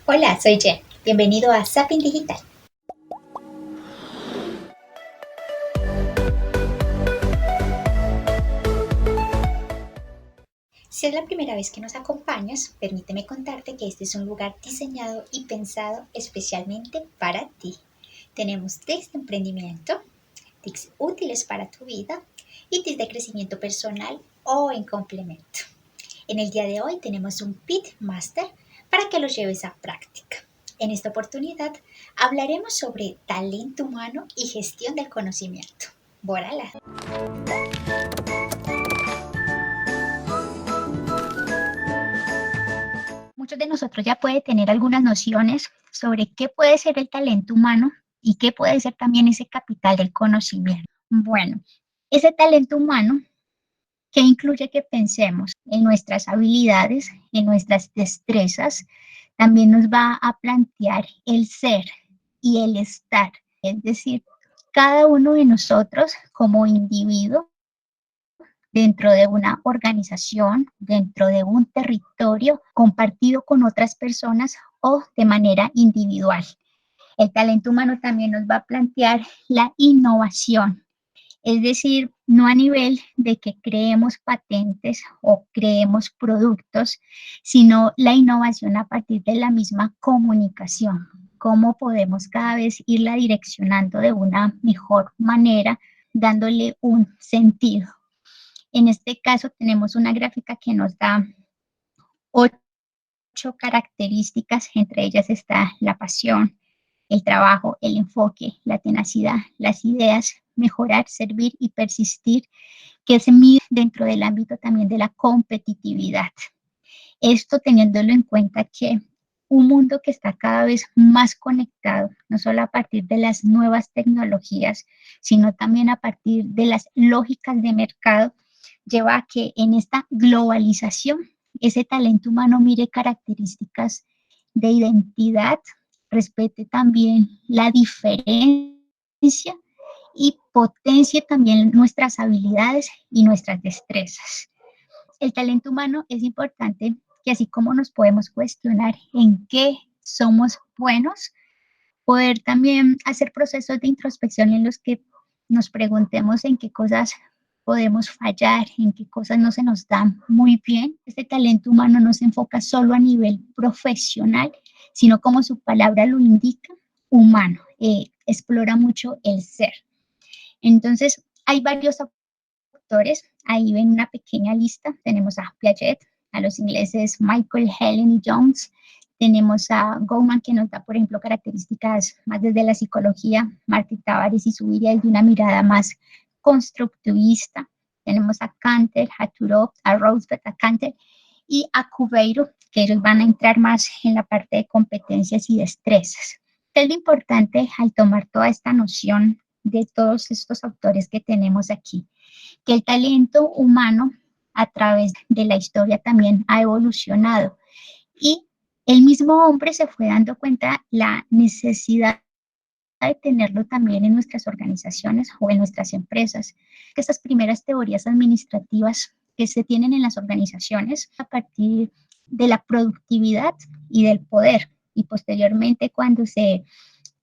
Hola, soy Jen. Bienvenido a Zapping Digital. Si es la primera vez que nos acompañas, permíteme contarte que este es un lugar diseñado y pensado especialmente para ti. Tenemos tips de emprendimiento, tips útiles para tu vida y tips de crecimiento personal o en complemento. En el día de hoy tenemos un Pit Master para que lo lleves a práctica. En esta oportunidad hablaremos sobre talento humano y gestión del conocimiento. ¡Bórala! Muchos de nosotros ya puede tener algunas nociones sobre qué puede ser el talento humano y qué puede ser también ese capital del conocimiento. Bueno, ese talento humano que incluye que pensemos en nuestras habilidades, en nuestras destrezas, también nos va a plantear el ser y el estar, es decir, cada uno de nosotros como individuo dentro de una organización, dentro de un territorio compartido con otras personas o de manera individual. El talento humano también nos va a plantear la innovación, es decir, no a nivel de que creemos patentes o creemos productos, sino la innovación a partir de la misma comunicación, cómo podemos cada vez irla direccionando de una mejor manera, dándole un sentido. En este caso tenemos una gráfica que nos da 8 características, entre ellas está la pasión, el trabajo, el enfoque, la tenacidad, las ideas, mejorar, servir y persistir, que se mide dentro del ámbito también de la competitividad. Esto teniéndolo en cuenta que un mundo que está cada vez más conectado, no solo a partir de las nuevas tecnologías, sino también a partir de las lógicas de mercado, lleva a que en esta globalización ese talento humano mire características de identidad, respete también la diferencia y potencie también nuestras habilidades y nuestras destrezas. El talento humano es importante que así como nos podemos cuestionar en qué somos buenos, poder también hacer procesos de introspección en los que nos preguntemos en qué cosas podemos fallar, en qué cosas no se nos dan muy bien. Este talento humano no se enfoca solo a nivel profesional, sino como su palabra lo indica, humano. Explora mucho el ser. Entonces, hay varios autores, ahí ven una pequeña lista, tenemos a Piaget, a los ingleses Michael, Helen y Jones, tenemos a Goleman que nos da, por ejemplo, características más desde la psicología, Martí Tavares y su vida de una mirada más constructivista, tenemos a Canter, a Turov, a Roosevelt, a Canter y a Cubeiro, que ellos van a entrar más en la parte de competencias y destrezas. ¿Qué es lo importante al tomar toda esta noción de todos estos autores que tenemos aquí? Que el talento humano a través de la historia también ha evolucionado y el mismo hombre se fue dando cuenta la necesidad de tenerlo también en nuestras organizaciones o en nuestras empresas. Que estas primeras teorías administrativas que se tienen en las organizaciones a partir de la productividad y del poder y posteriormente cuando se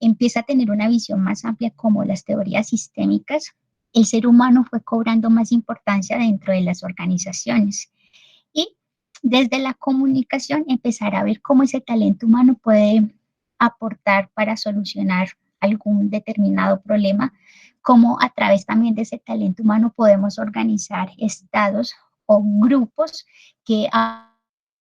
empieza a tener una visión más amplia como las teorías sistémicas, el ser humano fue cobrando más importancia dentro de las organizaciones. Y desde la comunicación empezar a ver cómo ese talento humano puede aportar para solucionar algún determinado problema, cómo a través también de ese talento humano podemos organizar estados o grupos que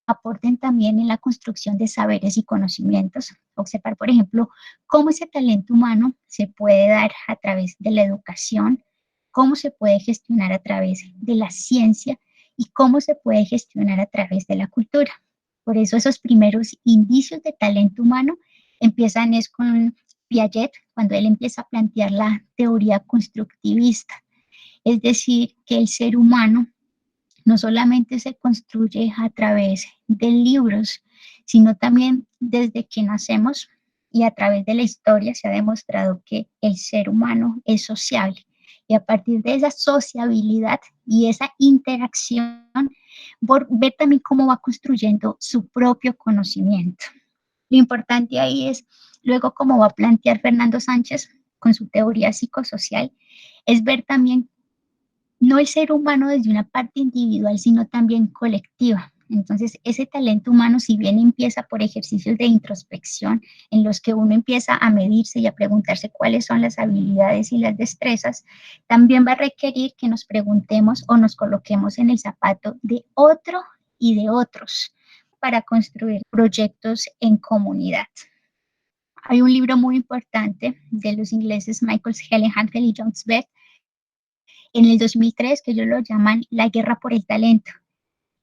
aporten también en la construcción de saberes y conocimientos. Observar, por ejemplo, cómo ese talento humano se puede dar a través de la educación, cómo se puede gestionar a través de la ciencia y cómo se puede gestionar a través de la cultura. Por eso esos primeros indicios de talento humano empiezan es con Piaget, cuando él empieza a plantear la teoría constructivista, es decir, que el ser humano no solamente se construye a través de libros, sino también desde que nacemos y a través de la historia se ha demostrado que el ser humano es sociable. Y a partir de esa sociabilidad y esa interacción, ver también cómo va construyendo su propio conocimiento. Lo importante ahí es, luego como va a plantear Fernando Sánchez con su teoría psicosocial, es ver también no el ser humano desde una parte individual, sino también colectiva. Entonces, ese talento humano, si bien empieza por ejercicios de introspección, en los que uno empieza a medirse y a preguntarse cuáles son las habilidades y las destrezas, también va a requerir que nos preguntemos o nos coloquemos en el zapato de otro y de otros para construir proyectos en comunidad. Hay un libro muy importante de los ingleses Michael Helen Hankel y John Svett en el 2003 que ellos lo llaman la guerra por el talento.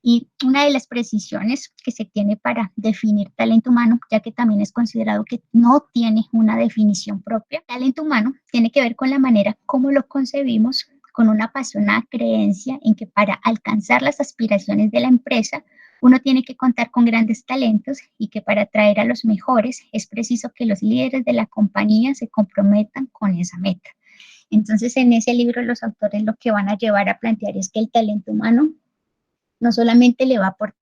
Y una de las precisiones que se tiene para definir talento humano, ya que también es considerado que no tiene una definición propia, talento humano tiene que ver con la manera como lo concebimos, con una apasionada creencia en que para alcanzar las aspiraciones de la empresa, uno tiene que contar con grandes talentos y que para atraer a los mejores es preciso que los líderes de la compañía se comprometan con esa meta. Entonces, en ese libro los autores lo que van a llevar a plantear es que el talento humano no solamente le va a aportar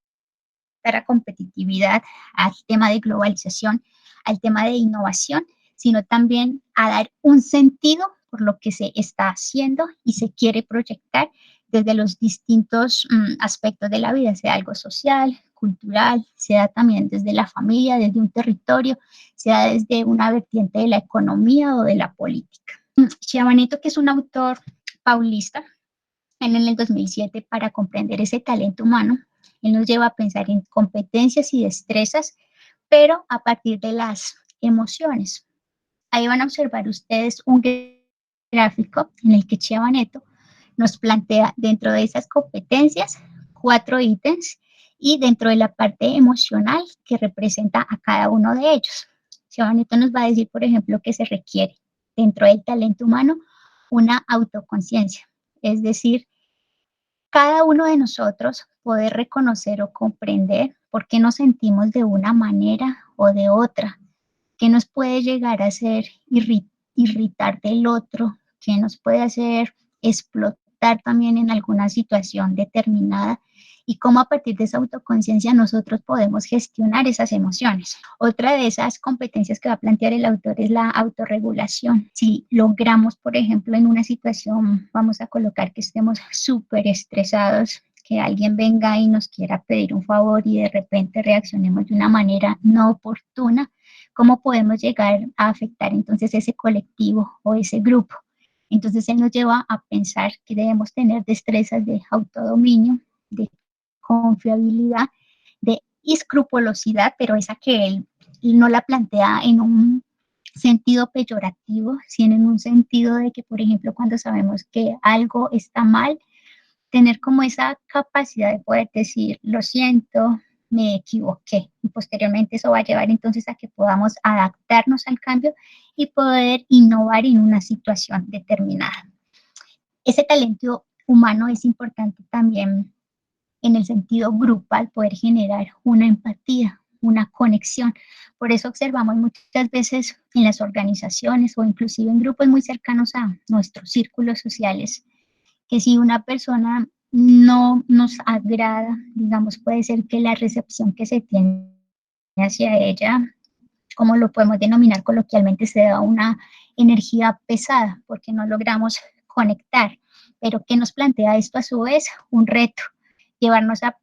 a competitividad, al tema de globalización, al tema de innovación, sino también a dar un sentido por lo que se está haciendo y se quiere proyectar desde los distintos aspectos de la vida, sea algo social, cultural, sea también desde la familia, desde un territorio, sea desde una vertiente de la economía o de la política. Chiabaneto, que es un autor paulista, en el 2007, para comprender ese talento humano, él nos lleva a pensar en competencias y destrezas, pero a partir de las emociones. Ahí van a observar ustedes un gráfico en el que Chiabaneto nos plantea dentro de esas competencias 4 ítems y dentro de la parte emocional que representa a cada uno de ellos. Chiabaneto nos va a decir, por ejemplo, que se requiere dentro del talento humano una autoconciencia, es decir, cada uno de nosotros poder reconocer o comprender por qué nos sentimos de una manera o de otra, qué nos puede llegar a hacer irritar del otro, qué nos puede hacer explotar también en alguna situación determinada y cómo a partir de esa autoconciencia nosotros podemos gestionar esas emociones. Otra de esas competencias que va a plantear el autor es la autorregulación. Si logramos, por ejemplo, en una situación, vamos a colocar que estemos súper estresados, que alguien venga y nos quiera pedir un favor y de repente reaccionemos de una manera no oportuna, ¿cómo podemos llegar a afectar entonces ese colectivo o ese grupo? Entonces él nos lleva a pensar que debemos tener destrezas de autodominio, de confiabilidad, de escrupulosidad, pero esa que él no la plantea en un sentido peyorativo, sino en un sentido de que, por ejemplo, cuando sabemos que algo está mal, tener como esa capacidad de poder decir, lo siento, me equivoqué. Y posteriormente eso va a llevar entonces a que podamos adaptarnos al cambio y poder innovar en una situación determinada. Ese talento humano es importante también en el sentido grupal, poder generar una empatía, una conexión. Por eso observamos muchas veces en las organizaciones o inclusive en grupos muy cercanos a nuestros círculos sociales, que si una persona no nos agrada, digamos, puede ser que la recepción que se tiene hacia ella, como lo podemos denominar coloquialmente, se da una energía pesada porque no logramos conectar. Pero ¿qué nos plantea esto a su vez? Un reto, llevarnos a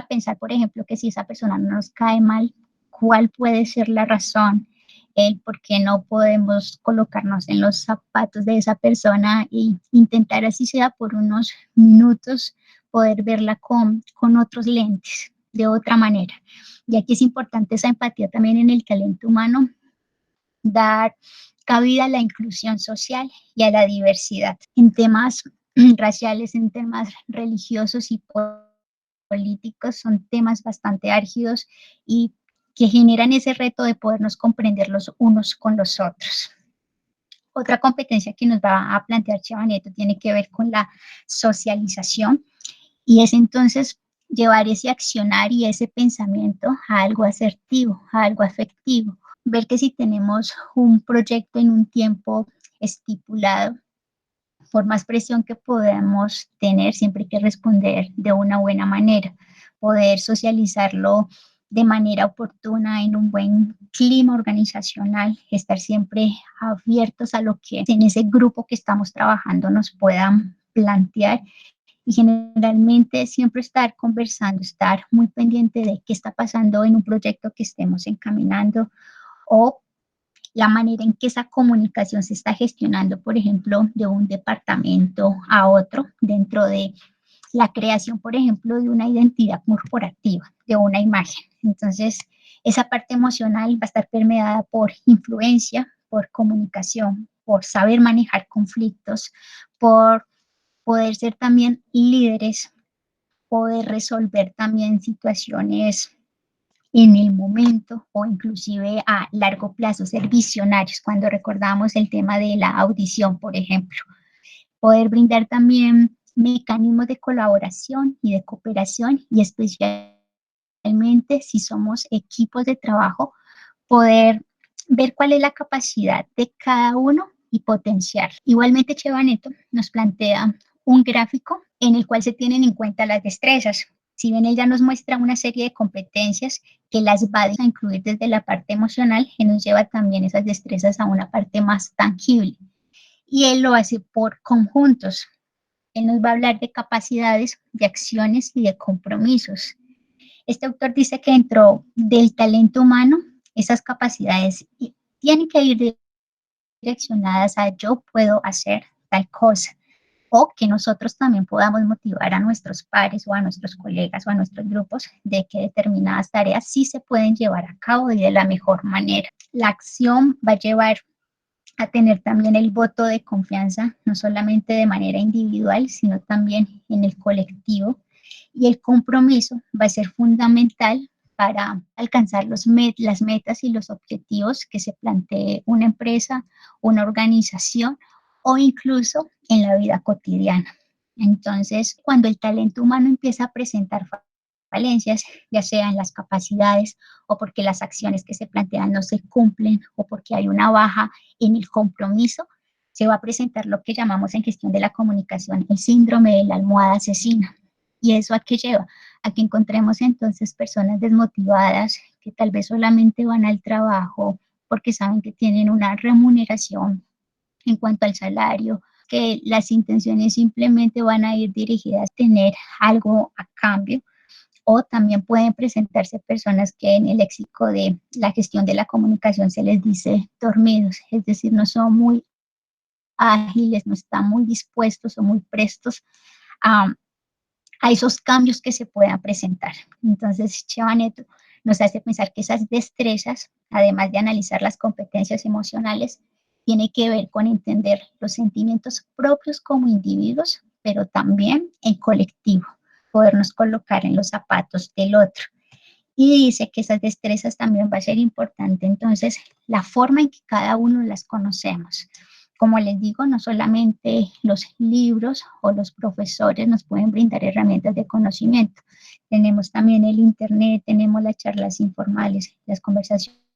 pensar, por ejemplo, que si esa persona no nos cae mal, ¿cuál puede ser la razón? El por qué no podemos colocarnos en los zapatos de esa persona e intentar, así sea por unos minutos, poder verla con otros lentes, de otra manera. Y aquí es importante esa empatía también en el talento humano, dar cabida a la inclusión social y a la diversidad. En temas raciales, en temas religiosos y políticos, son temas bastante álgidos y que generan ese reto de podernos comprender los unos con los otros. Otra competencia que nos va a plantear Chiabaneto tiene que ver con la socialización y es entonces llevar ese accionar y ese pensamiento a algo asertivo, a algo afectivo. Ver que si tenemos un proyecto en un tiempo estipulado, por más presión que podamos tener, siempre hay que responder de una buena manera, poder socializarlo de manera oportuna, en un buen clima organizacional, estar siempre abiertos a lo que en ese grupo que estamos trabajando nos puedan plantear y generalmente siempre estar conversando, estar muy pendiente de qué está pasando en un proyecto que estemos encaminando o la manera en que esa comunicación se está gestionando, por ejemplo, de un departamento a otro dentro de la creación, por ejemplo, de una identidad corporativa, de una imagen. Entonces, esa parte emocional va a estar permeada por influencia, por comunicación, por saber manejar conflictos, por poder ser también líderes, poder resolver también situaciones en el momento o inclusive a largo plazo, ser visionarios cuando recordamos el tema de la audición, por ejemplo. Poder brindar también mecanismos de colaboración y de cooperación y especialmente si somos equipos de trabajo, poder ver cuál es la capacidad de cada uno y potenciar. Igualmente, Chevaneto nos plantea un gráfico en el cual se tienen en cuenta las destrezas. Si bien ella nos muestra una serie de competencias que las va a incluir desde la parte emocional, que nos lleva también esas destrezas a una parte más tangible. Y él lo hace por conjuntos. Él nos va a hablar de capacidades, de acciones y de compromisos. Este autor dice que dentro del talento humano, esas capacidades tienen que ir direccionadas a yo puedo hacer tal cosa o que nosotros también podamos motivar a nuestros pares o a nuestros colegas o a nuestros grupos de que determinadas tareas sí se pueden llevar a cabo y de la mejor manera. La acción va a llevar a tener también el voto de confianza, no solamente de manera individual, sino también en el colectivo. Y el compromiso va a ser fundamental para alcanzar las metas y los objetivos que se plantee una empresa, una organización o incluso en la vida cotidiana. Entonces, cuando el talento humano empieza a presentar falencias, ya sean las capacidades o porque las acciones que se plantean no se cumplen o porque hay una baja en el compromiso, se va a presentar lo que llamamos en gestión de la comunicación el síndrome de la almohada asesina. ¿Y eso a qué lleva? A que encontremos entonces personas desmotivadas que tal vez solamente van al trabajo porque saben que tienen una remuneración en cuanto al salario, que las intenciones simplemente van a ir dirigidas a tener algo a cambio, o también pueden presentarse personas que en el léxico de la gestión de la comunicación se les dice dormidos, es decir, no son muy ágiles, no están muy dispuestos o muy prestos a, a esos cambios que se puedan presentar. Entonces, Chevaneto nos hace pensar que esas destrezas, además de analizar las competencias emocionales, tiene que ver con entender los sentimientos propios como individuos, pero también en colectivo, podernos colocar en los zapatos del otro. Y dice que esas destrezas también va a ser importante, entonces, la forma en que cada uno las conocemos. Como les digo, no solamente los libros o los profesores nos pueden brindar herramientas de conocimiento. Tenemos también el Internet, tenemos las charlas informales, las conversaciones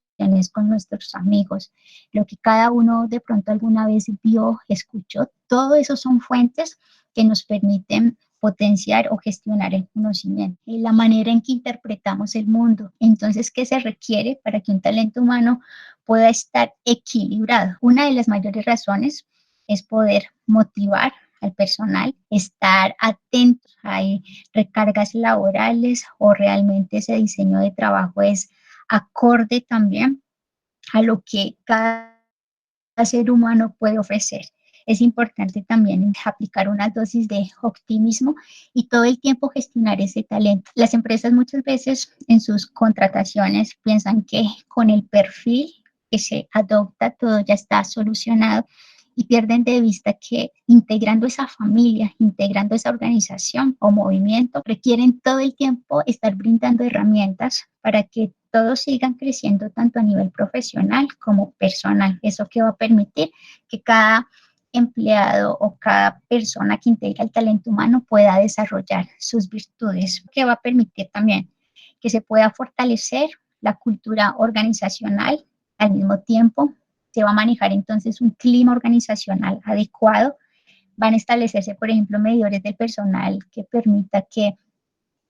con nuestros amigos, lo que cada uno de pronto alguna vez vio, escuchó, todo eso son fuentes que nos permiten potenciar o gestionar el conocimiento y la manera en que interpretamos el mundo. Entonces, ¿qué se requiere para que un talento humano pueda estar equilibrado? Una de las mayores razones es poder motivar al personal, estar atentos a recargas laborales o realmente ese diseño de trabajo es acorde también a lo que cada ser humano puede ofrecer. Es importante también aplicar una dosis de optimismo y todo el tiempo gestionar ese talento. Las empresas muchas veces en sus contrataciones piensan que con el perfil que se adopta todo ya está solucionado y pierden de vista que integrando esa familia, integrando esa organización o movimiento, requieren todo el tiempo estar brindando herramientas para que todos sigan creciendo tanto a nivel profesional como personal. Eso que va a permitir que cada empleado o cada persona que integra el talento humano pueda desarrollar sus virtudes, que va a permitir también que se pueda fortalecer la cultura organizacional. Al mismo tiempo, se va a manejar entonces un clima organizacional adecuado. Van a establecerse, por ejemplo, medidores del personal que permita que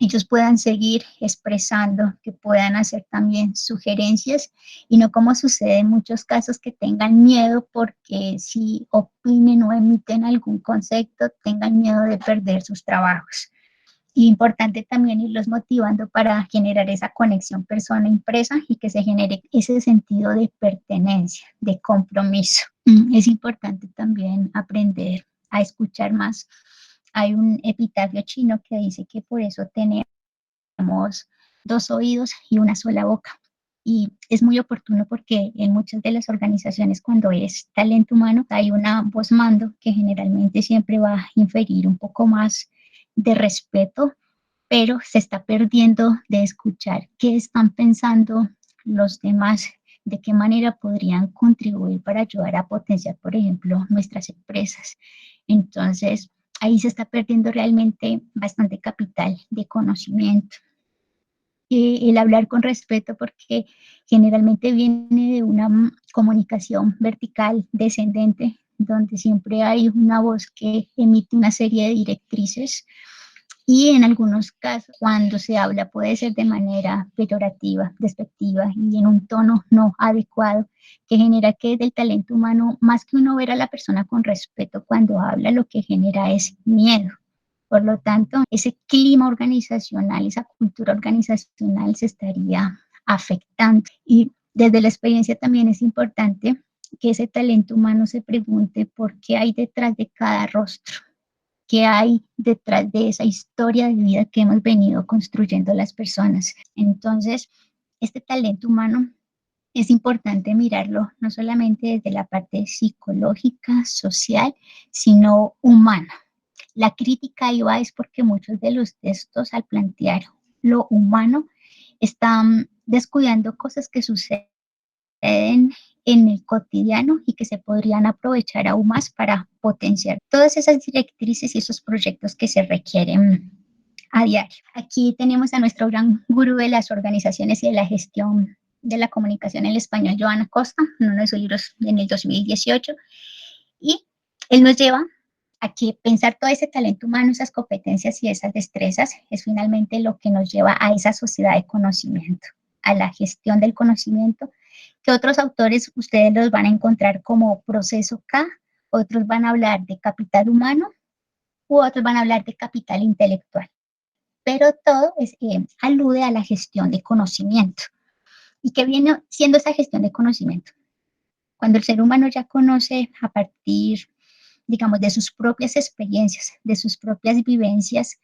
ellos puedan seguir expresando, que puedan hacer también sugerencias y no como sucede en muchos casos que tengan miedo porque si opinen o emiten algún concepto, tengan miedo de perder sus trabajos. Y importante también irlos motivando para generar esa conexión persona-empresa y que se genere ese sentido de pertenencia, de compromiso. Es importante también aprender a escuchar más. Hay un epitafio chino que dice que por eso tenemos dos oídos y una sola boca. Y es muy oportuno porque en muchas de las organizaciones cuando es talento humano hay una voz mando que generalmente siempre va a inferir un poco más de respeto, pero se está perdiendo de escuchar qué están pensando los demás, de qué manera podrían contribuir para ayudar a potenciar, por ejemplo, nuestras empresas. Entonces, ahí se está perdiendo realmente bastante capital de conocimiento. El hablar con respeto porque generalmente viene de una comunicación vertical descendente, donde siempre hay una voz que emite una serie de directrices y en algunos casos cuando se habla puede ser de manera peyorativa, despectiva y en un tono no adecuado que genera que del talento humano, más que uno ver a la persona con respeto cuando habla, lo que genera es miedo. Por lo tanto, ese clima organizacional, esa cultura organizacional se estaría afectando. Y desde la experiencia también es importante que ese talento humano se pregunte por qué hay detrás de cada rostro, qué hay detrás de esa historia de vida que hemos venido construyendo las personas. Entonces, este talento humano es importante mirarlo no solamente desde la parte psicológica, social, sino humana. La crítica ahí va es porque muchos de los textos al plantear lo humano están descuidando cosas que suceden en el cotidiano y que se podrían aprovechar aún más para potenciar todas esas directrices y esos proyectos que se requieren a diario. Aquí tenemos a nuestro gran gurú de las organizaciones y de la gestión de la comunicación en el español, Joan Acosta, en uno de sus libros en el 2018, y él nos lleva a que pensar todo ese talento humano, esas competencias y esas destrezas es finalmente lo que nos lleva a esa sociedad de conocimiento, a la gestión del conocimiento, que otros autores ustedes los van a encontrar como proceso K, otros van a hablar de capital humano u otros van a hablar de capital intelectual. Pero todo alude a la gestión de conocimiento. ¿Y qué viene siendo esa gestión de conocimiento? Cuando el ser humano ya conoce a partir, digamos, de sus propias experiencias, de sus propias vivencias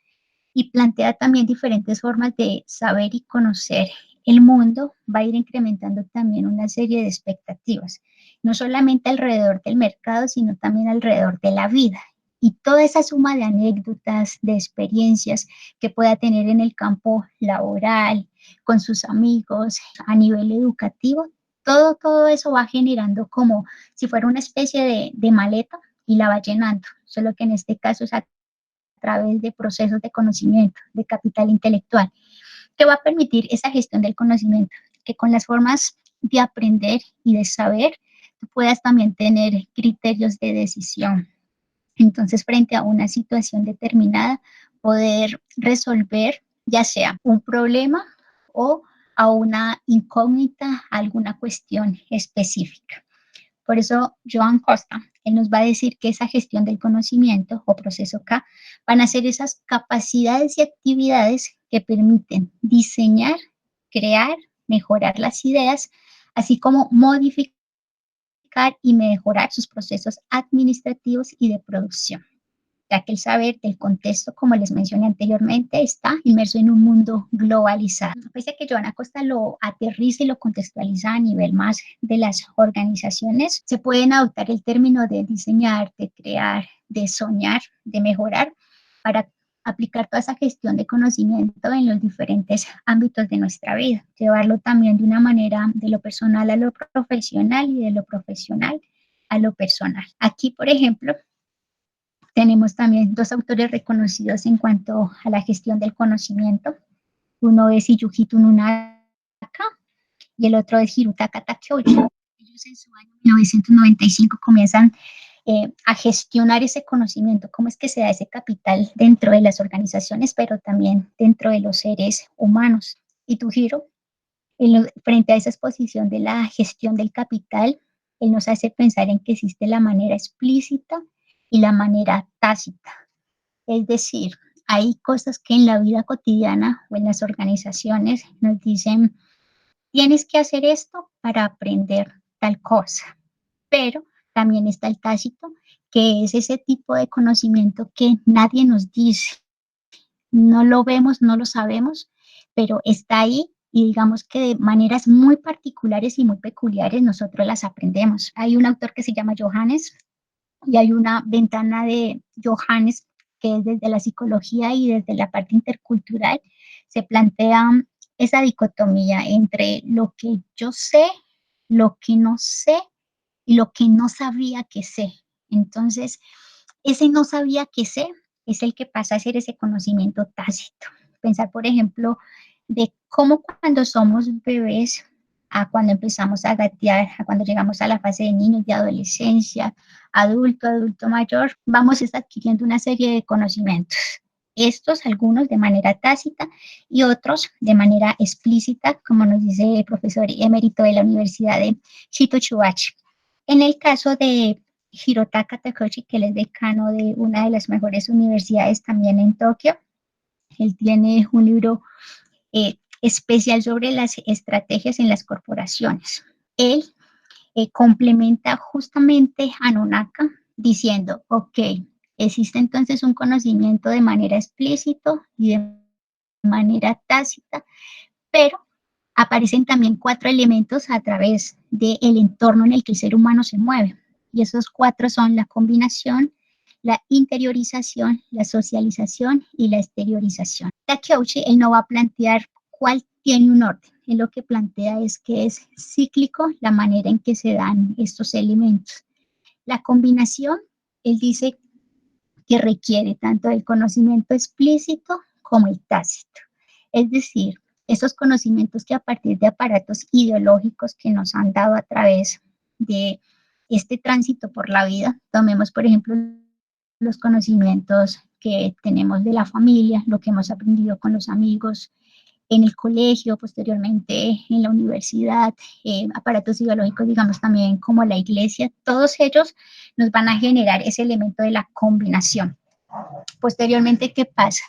y plantea también diferentes formas de saber y conocer el mundo, va a ir incrementando también una serie de expectativas, no solamente alrededor del mercado, sino también alrededor de la vida. Y toda esa suma de anécdotas, de experiencias que pueda tener en el campo laboral, con sus amigos, a nivel educativo, todo eso va generando como si fuera una especie de maleta y la va llenando, solo que en este caso es a través de procesos de conocimiento, de capital intelectual, que va a permitir esa gestión del conocimiento, que con las formas de aprender y de saber, tú puedas también tener criterios de decisión. Entonces, frente a una situación determinada, poder resolver ya sea un problema o a una incógnita, alguna cuestión específica. Por eso, Joan Costa, él nos va a decir que esa gestión del conocimiento o proceso K van a ser esas capacidades y actividades que permiten diseñar, crear, mejorar las ideas, así como modificar y mejorar sus procesos administrativos y de producción, ya que el saber del contexto, como les mencioné anteriormente, está inmerso en un mundo globalizado. Pese a que Joan Acosta lo aterriza y lo contextualiza a nivel más de las organizaciones, se pueden adoptar el término de diseñar, de crear, de soñar, de mejorar, para aplicar toda esa gestión de conocimiento en los diferentes ámbitos de nuestra vida, llevarlo también de una manera de lo personal a lo profesional y de lo profesional a lo personal. Aquí, por ejemplo, tenemos también dos autores reconocidos en cuanto a la gestión del conocimiento. Uno es Iyuhito Nunaka y el otro es Hirotaka Takeuchi. Ellos en su año 1995 comienzan a gestionar ese conocimiento, cómo es que se da ese capital dentro de las organizaciones, pero también dentro de los seres humanos. Y tu giro, frente a esa exposición de la gestión del capital, él nos hace pensar en que existe la manera explícita y la manera tácita. Es decir, hay cosas que en la vida cotidiana o en las organizaciones nos dicen, tienes que hacer esto para aprender tal cosa, pero también está el tácito, que es ese tipo de conocimiento que nadie nos dice, no lo vemos, no lo sabemos, pero está ahí y digamos que de maneras muy particulares y muy peculiares nosotros las aprendemos. Hay un autor que se llama Johannes y hay una ventana de Johannes que es desde la psicología y desde la parte intercultural se plantea esa dicotomía entre lo que yo sé, lo que no sé y lo que no sabía que sé. Entonces, ese no sabía que sé es el que pasa a ser ese conocimiento tácito. Pensar, por ejemplo, de cómo cuando somos bebés, a cuando empezamos a gatear, a cuando llegamos a la fase de niños, de adolescencia, adulto, adulto mayor, vamos adquiriendo una serie de conocimientos. Estos, algunos de manera tácita y otros de manera explícita, como nos dice el profesor emérito de la Universidad de Shito-Chuachi. En el caso de Hirotaka Takoshi, que él es decano de una de las mejores universidades también en Tokio, él tiene un libro especial sobre las estrategias en las corporaciones. Él complementa justamente a Nonaka diciendo, ok, existe entonces un conocimiento de manera explícita y de manera tácita, pero aparecen también 4 elementos a través del entorno en el que el ser humano se mueve. Y esos 4 son la combinación, la interiorización, la socialización y la exteriorización. Takeuchi, él no va a plantear cuál tiene un orden. Él lo que plantea es que es cíclico la manera en que se dan estos elementos. La combinación, él dice que requiere tanto el conocimiento explícito como el tácito. Es decir, esos conocimientos que a partir de aparatos ideológicos que nos han dado a través de este tránsito por la vida, tomemos por ejemplo los conocimientos que tenemos de la familia, lo que hemos aprendido con los amigos, en el colegio, posteriormente en la universidad, aparatos ideológicos, digamos también como la iglesia, todos ellos nos van a generar ese elemento de la combinación. Posteriormente, ¿qué pasa?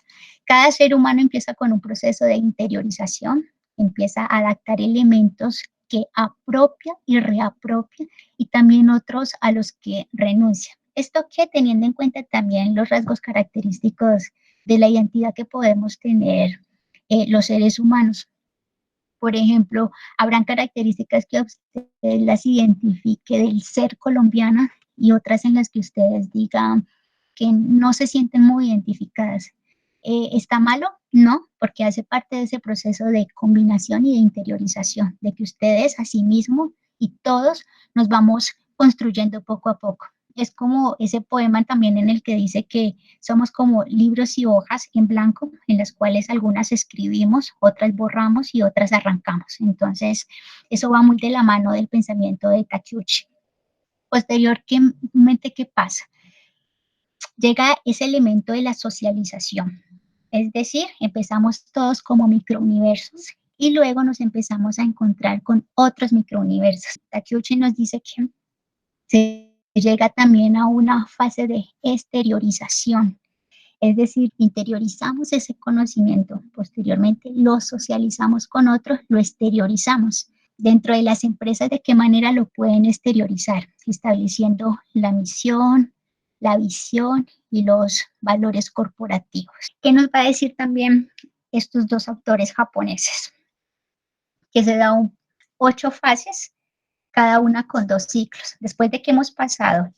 Cada ser humano empieza con un proceso de interiorización, empieza a adaptar elementos que apropia y reapropia y también otros a los que renuncia. Esto que teniendo en cuenta también los rasgos característicos de la identidad que podemos tener los seres humanos. Por ejemplo, habrán características que usted las identifique del ser colombiana y otras en las que ustedes digan que no se sienten muy identificadas. ¿Está malo? No, porque hace parte de ese proceso de combinación y de interiorización, de que ustedes a sí mismos y todos nos vamos construyendo poco a poco. Es como ese poema también en el que dice que somos como libros y hojas en blanco, en las cuales algunas escribimos, otras borramos y otras arrancamos. Entonces, eso va muy de la mano del pensamiento de Takeuchi. Posteriormente, ¿qué pasa? Llega ese elemento de la socialización. Es decir, empezamos todos como microuniversos y luego nos empezamos a encontrar con otros microuniversos. Takeuchi nos dice que se llega también a una fase de exteriorización, es decir, interiorizamos ese conocimiento, posteriormente lo socializamos con otros, lo exteriorizamos. Dentro de las empresas, ¿de qué manera lo pueden exteriorizar? Estableciendo la misión, la visión y los valores corporativos. ¿Qué nos va a decir también estos dos autores japoneses? Que se da 8 fases, cada una con 2 ciclos. Después de que hemos pasado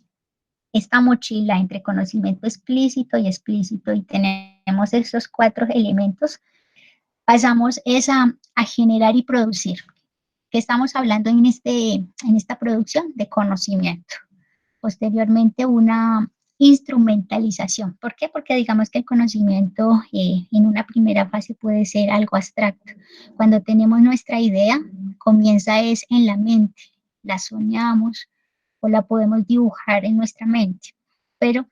esta mochila entre conocimiento explícito y tenemos esos 4 elementos, pasamos a generar y producir. ¿Qué estamos hablando en esta producción? De conocimiento. Posteriormente, una instrumentalización. ¿Por qué? Porque digamos que el conocimiento en una primera fase puede ser algo abstracto. Cuando tenemos nuestra idea, comienza es en la mente, la soñamos, o la podemos dibujar en nuestra mente, pero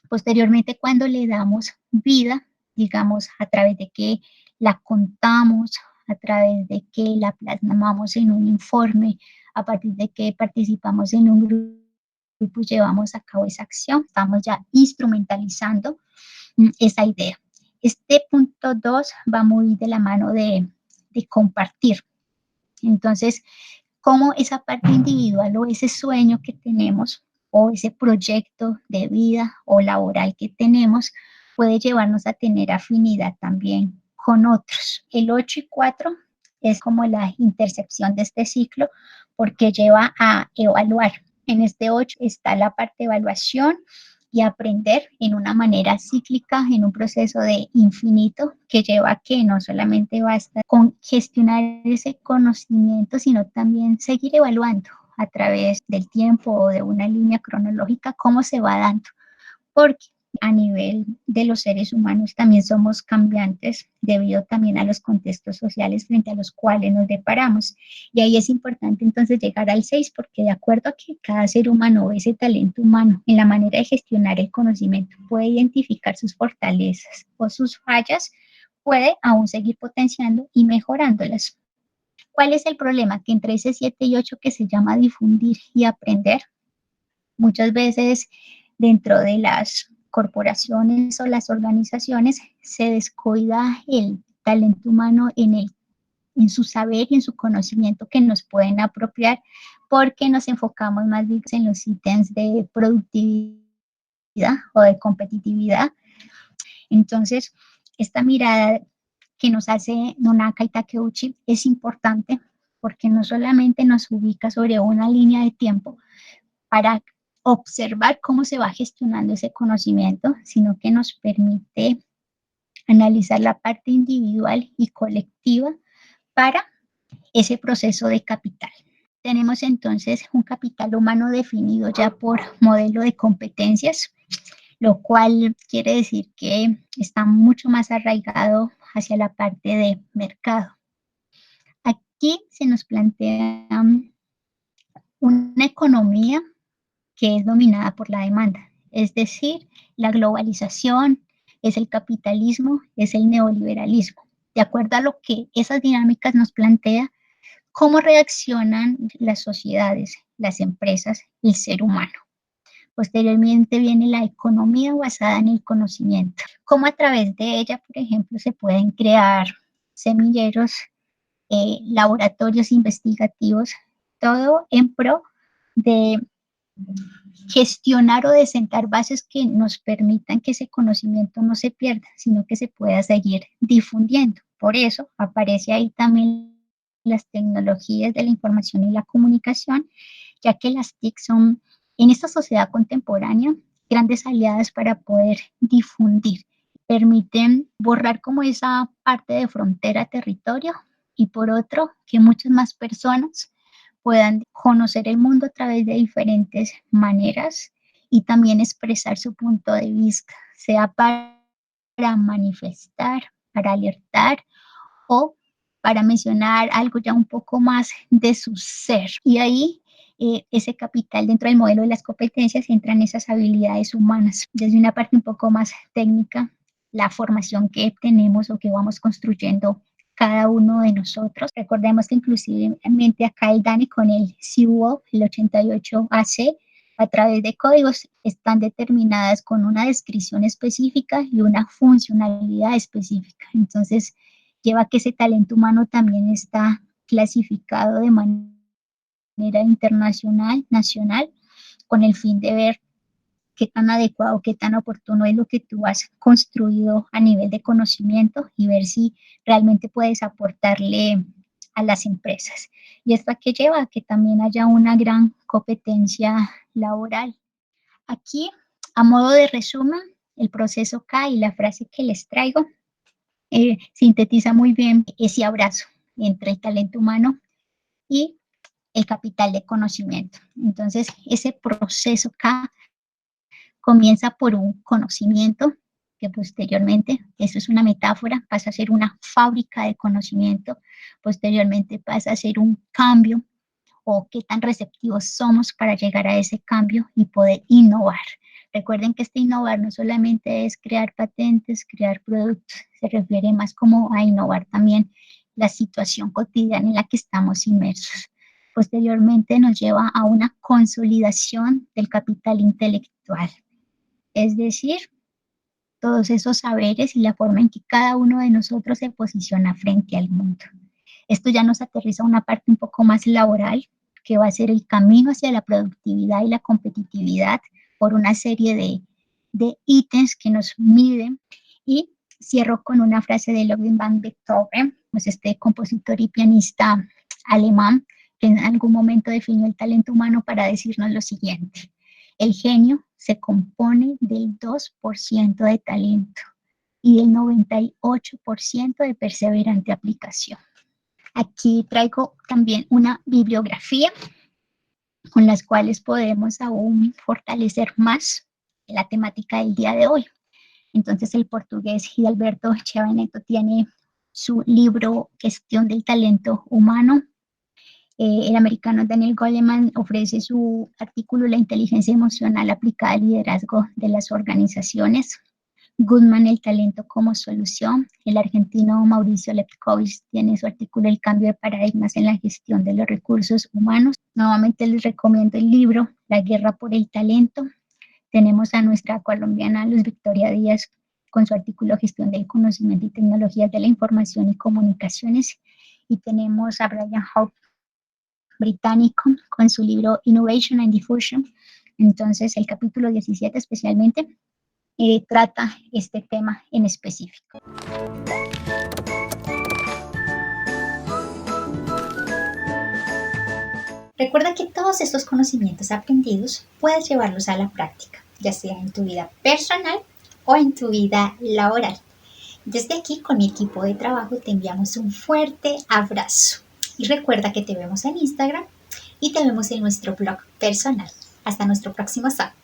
posteriormente cuando le damos vida, digamos, a través de que la contamos, a través de que la plasmamos en un informe, a partir de que participamos en un grupo, llevamos a cabo esa acción, estamos ya instrumentalizando esa idea. Este punto 2 va muy de la mano de compartir. Entonces, cómo esa parte individual o ese sueño que tenemos o ese proyecto de vida o laboral que tenemos puede llevarnos a tener afinidad también con otros. El 8 y 4 es como la intercepción de este ciclo porque lleva a evaluar. En este 8 está la parte de evaluación y aprender en una manera cíclica, en un proceso de infinito que lleva a que no solamente basta con gestionar ese conocimiento, sino también seguir evaluando a través del tiempo o de una línea cronológica cómo se va dando, porque a nivel de los seres humanos también somos cambiantes debido también a los contextos sociales frente a los cuales nos deparamos. Y ahí es importante entonces llegar al 6 porque de acuerdo a que cada ser humano ve ese talento humano en la manera de gestionar el conocimiento, puede identificar sus fortalezas o sus fallas, puede aún seguir potenciando y mejorándolas. ¿Cuál es el problema? Que entre ese 7 y 8 que se llama difundir y aprender, muchas veces dentro de las corporaciones o las organizaciones se descuida el talento humano en su saber y en su conocimiento que nos pueden apropiar porque nos enfocamos más bien en los ítems de productividad o de competitividad. Entonces, esta mirada que nos hace Nonaka y Takeuchi es importante porque no solamente nos ubica sobre una línea de tiempo para observar cómo se va gestionando ese conocimiento, sino que nos permite analizar la parte individual y colectiva para ese proceso de capital. Tenemos entonces un capital humano definido ya por modelo de competencias, lo cual quiere decir que está mucho más arraigado hacia la parte de mercado. Aquí se nos plantea una economía que es dominada por la demanda, es decir, la globalización, es el capitalismo, es el neoliberalismo. De acuerdo a lo que esas dinámicas nos plantea, cómo reaccionan las sociedades, las empresas, el ser humano. Posteriormente viene la economía basada en el conocimiento, cómo a través de ella, por ejemplo, se pueden crear semilleros, laboratorios investigativos, todo en pro de gestionar o de sentar bases que nos permitan que ese conocimiento no se pierda, sino que se pueda seguir difundiendo. Por eso aparece ahí también las tecnologías de la información y la comunicación, ya que las TIC son en esta sociedad contemporánea grandes aliadas para poder difundir. Permiten borrar como esa parte de frontera-territorio y por otro, que muchas más personas puedan conocer el mundo a través de diferentes maneras y también expresar su punto de vista, sea para manifestar, para alertar o para mencionar algo ya un poco más de su ser. Y ahí ese capital dentro del modelo de las competencias entran esas habilidades humanas. Desde una parte un poco más técnica, la formación que tenemos o que vamos construyendo cada uno de nosotros. Recordemos que inclusivemente acá el DANE con el CUO, el 88AC, a través de códigos están determinadas con una descripción específica y una funcionalidad específica. Entonces, lleva a que ese talento humano también está clasificado de manera internacional, nacional, con el fin de ver qué tan adecuado, qué tan oportuno es lo que tú has construido a nivel de conocimiento y ver si realmente puedes aportarle a las empresas. Y esto a que lleva a que también haya una gran competencia laboral. Aquí, a modo de resumen, el proceso K y la frase que les traigo sintetiza muy bien ese abrazo entre el talento humano y el capital de conocimiento. Entonces, ese proceso K comienza por un conocimiento que posteriormente, eso es una metáfora, pasa a ser una fábrica de conocimiento, posteriormente pasa a ser un cambio o qué tan receptivos somos para llegar a ese cambio y poder innovar. Recuerden que este innovar no solamente es crear patentes, crear productos, se refiere más como a innovar también la situación cotidiana en la que estamos inmersos. Posteriormente nos lleva a una consolidación del capital intelectual, es decir, todos esos saberes y la forma en que cada uno de nosotros se posiciona frente al mundo. Esto ya nos aterriza a una parte un poco más laboral, que va a ser el camino hacia la productividad y la competitividad por una serie de ítems que nos miden. Y cierro con una frase de Ludwig van Beethoven, pues este compositor y pianista alemán, que en algún momento definió el talento humano para decirnos lo siguiente: el genio se compone del 2% de talento y del 98% de perseverante aplicación. Aquí traigo también una bibliografía con las cuales podemos aún fortalecer más la temática del día de hoy. Entonces, el portugués Gilberto Chiaveneto tiene su libro Gestión del Talento Humano. El americano Daniel Goleman ofrece su artículo La inteligencia emocional aplicada al liderazgo de las organizaciones. Goodman, el talento como solución. El argentino Mauricio Lefkowitz tiene su artículo El cambio de paradigmas en la gestión de los recursos humanos. Nuevamente les recomiendo el libro La guerra por el talento. Tenemos a nuestra colombiana Luz Victoria Díaz con su artículo Gestión del conocimiento y tecnologías de la información y comunicaciones. Y tenemos a Brian Hope, británico, con su libro Innovation and Diffusion. Entonces, el capítulo 17 especialmente trata este tema en específico. Recuerda que todos estos conocimientos aprendidos puedes llevarlos a la práctica, ya sea en tu vida personal o en tu vida laboral. Desde aquí, con mi equipo de trabajo, te enviamos un fuerte abrazo. Y recuerda que te vemos en Instagram y te vemos en nuestro blog personal. Hasta nuestro próximo sábado.